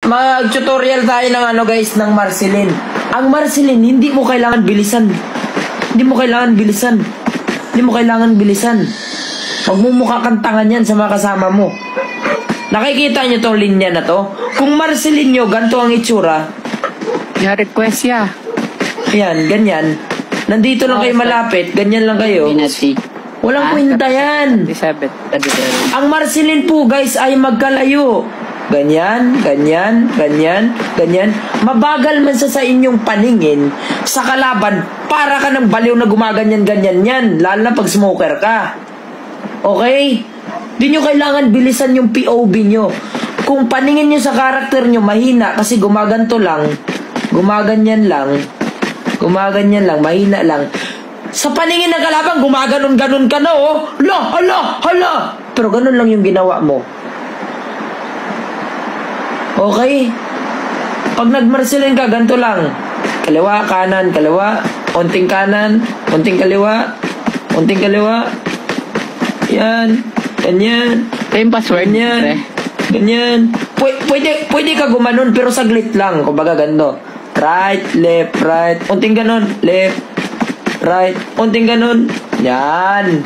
Mag-tutorial tayo ng guys, ng Marceline. Ang Marceline, hindi mo kailangan bilisan. Hindi mo kailangan bilisan. Magmumukha kang tangan yan sa mga kasama mo. Nakikita nyo tong linya na to? Kung Marceline nyo, ganito ang itsura. Na-request ya. Ayan, ganyan. Nandito lang kayo malapit, ganyan lang kayo. Walang kwenta yan. Ang Marceline po guys ay magkalayo. Ganyan. Mabagal man sa inyong paningin sa kalaban, para ka ng baliw na gumaganyan-ganyan yan. Lalo na pag smoker ka. Okay? Di nyo kailangan bilisan yung POV nyo. Kung paningin nyo sa karakter nyo mahina kasi gumaganto lang, gumaganyan lang, mahina lang. Sa paningin ng kalaban, gumaganon-ganon ka na, oh. Hala. Pero ganun lang yung ginawa mo. Okay? Pag nag-Marceline ka, ganito lang. Kaliwa, kanan, kaliwa. Unting kanan, unting kaliwa. Unting kaliwa. Yan. Ganyan. Same password. Ganyan. Pwede ka gumanon pero saglit lang. Kumbaga ganito. Right, left, right. Unting ganon. Left, right. Unting ganon. Yan.